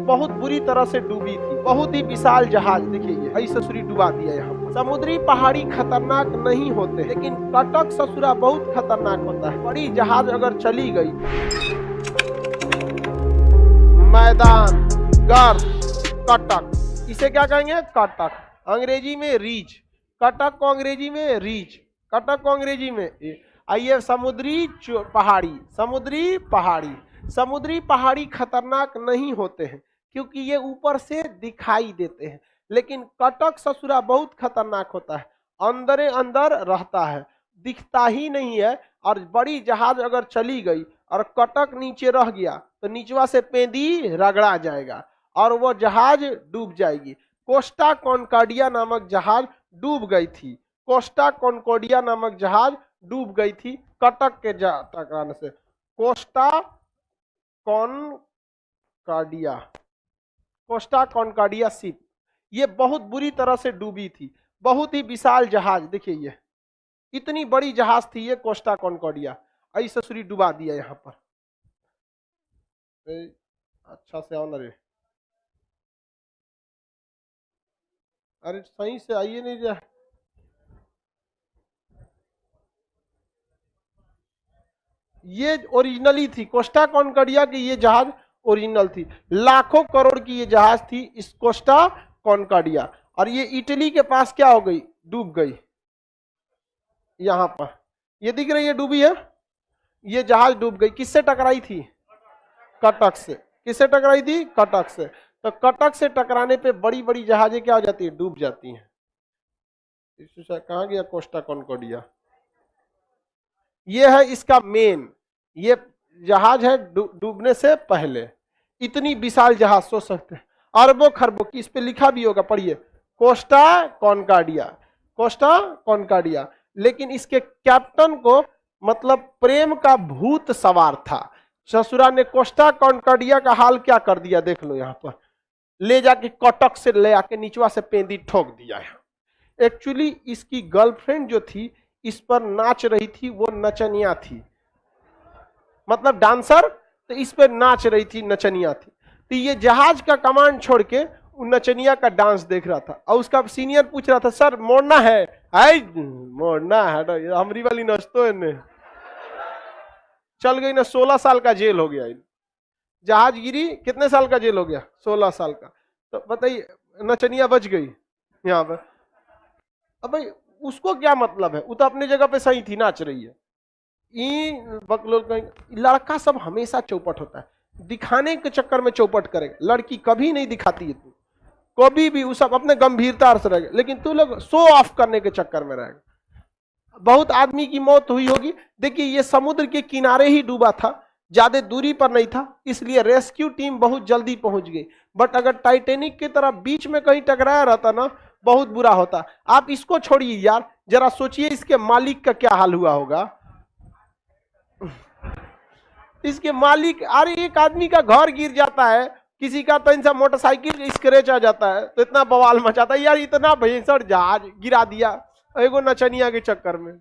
बहुत बुरी तरह से डूबी थी। बहुत ही विशाल जहाज, देखिए ये ससुरी डुबा दिया यहाँ पर। समुद्री पहाड़ी खतरनाक नहीं होते, लेकिन कटक ससुरा बहुत खतरनाक होता है। बड़ी जहाज अगर चली गई, मैदान, गर्द, कटक, इसे क्या कहेंगे? कटक। अंग्रेजी में रीच, कटक को अंग्रेजी में रीच, कटक को अंग्रेजी में। आइए, समुद्री पहाड़ी, समुद्री पहाड़ी। समुद्री पहाड़ी खतरनाक नहीं होते हैं क्योंकि ये ऊपर से दिखाई देते हैं, लेकिन कटक ससुरा बहुत खतरनाक होता है। अंदर अंदर रहता है, दिखता ही नहीं है। और बड़ी जहाज अगर चली गई और कटक नीचे रह गया तो नीचवा से पेंदी रगड़ा जाएगा और वो जहाज डूब जाएगी। कोस्टा कॉन्कॉर्डिया नामक जहाज डूब गई थी। कोस्टा कॉन्कॉर्डिया नामक जहाज डूब गई थी कटक के टकराने से। कोस्टा कॉन्कॉर्डिया, कोस्टा कॉन्कॉर्डिया शिप, ये बहुत बुरी तरह से डूबी थी। बहुत ही विशाल जहाज, देखिए ये इतनी बड़ी जहाज थी ये कोस्टा कॉन्कॉर्डिया। ऐसे ससुरी डुबा दिया यहाँ पर। अच्छा से आओ ना रे, अरे सही से आइए नहीं जा। ये ओरिजिनली थी कोस्टा कॉन्कॉर्डिया की, ये जहाज ओरिजिनल थी। लाखों करोड़ की ये जहाज थी इस कोस्टा कॉन्कॉर्डिया। और ये इटली के पास क्या हो गई? डूब गई। यहां पर ये दिख रही है डूबी है, ये जहाज डूब गई। किससे टकराई थी? कटक से। किससे टकराई थी? कटक से। तो कटक से टकराने पे बड़ी बड़ी जहाजें क्या हो जाती है? डूब जाती हैं। कहां गया कोस्टा कॉन्कॉर्डिया? ये है इसका मेन, ये जहाज है डूबने से पहले। इतनी विशाल जहाज, सोच सकते हैं अरबों खरबों की। इस पे लिखा भी होगा, पढ़िए, कोस्टा कॉन्कॉर्डिया, कोस्टा कॉन्कॉर्डिया। लेकिन इसके कैप्टन को मतलब प्रेम का भूत सवार था। ससुरा ने कोस्टा कॉन्कॉर्डिया का हाल क्या कर दिया, देख लो यहाँ पर। ले जाके कटक से ले आके नीचवा से पेंदी ठोक दिया है। एक्चुअली इसकी गर्लफ्रेंड जो थी इस पर नाच रही थी, वो नचनिया थी, मतलब डांसर, तो इस पर नाच रही थी, नचनिया थी। तो ये जहाज का कमांड छोड़ के नचनिया का डांस देख रहा था। और उसका सीनियर पूछ रहा था, सर मोड़ना है? मोड़ना है तो हमरी वाली नचतो है। चल गई ना, 16 साल का जेल हो गया। जहाज गिरी, कितने साल का जेल हो गया? 16 साल का। तो बताइए, नचनिया बच गई यहाँ पर। अब भाई उसको क्या मतलब है, वो तो अपनी जगह पे सही थी, नाच रही है। लड़का सब हमेशा चौपट होता है, दिखाने के चक्कर में चौपट करेगा। लड़की कभी नहीं दिखाती है, तू कभी भी, वो सब अपने गंभीरता से रहेगा, लेकिन तू लोग शो ऑफ करने के चक्कर में रहेगा। बहुत आदमी की मौत हुई होगी। देखिए ये समुद्र के किनारे ही डूबा था, ज्यादा दूरी पर नहीं था, इसलिए रेस्क्यू टीम बहुत जल्दी पहुंच गई। बट अगर टाइटेनिक की तरह बीच में कहीं टकराया रहता ना, बहुत बुरा होता। आप इसको छोड़िए यार, जरा सोचिए इसके मालिक का क्या हाल हुआ होगा। इसके मालिक, अरे एक आदमी का घर गिर जाता है, किसी का तो इनसा मोटरसाइकिल स्क्रैच आ जाता है तो इतना बवाल मचाता है यार। इतना भयंकर जहाज गिरा दिया एगो नचनिया के चक्कर में।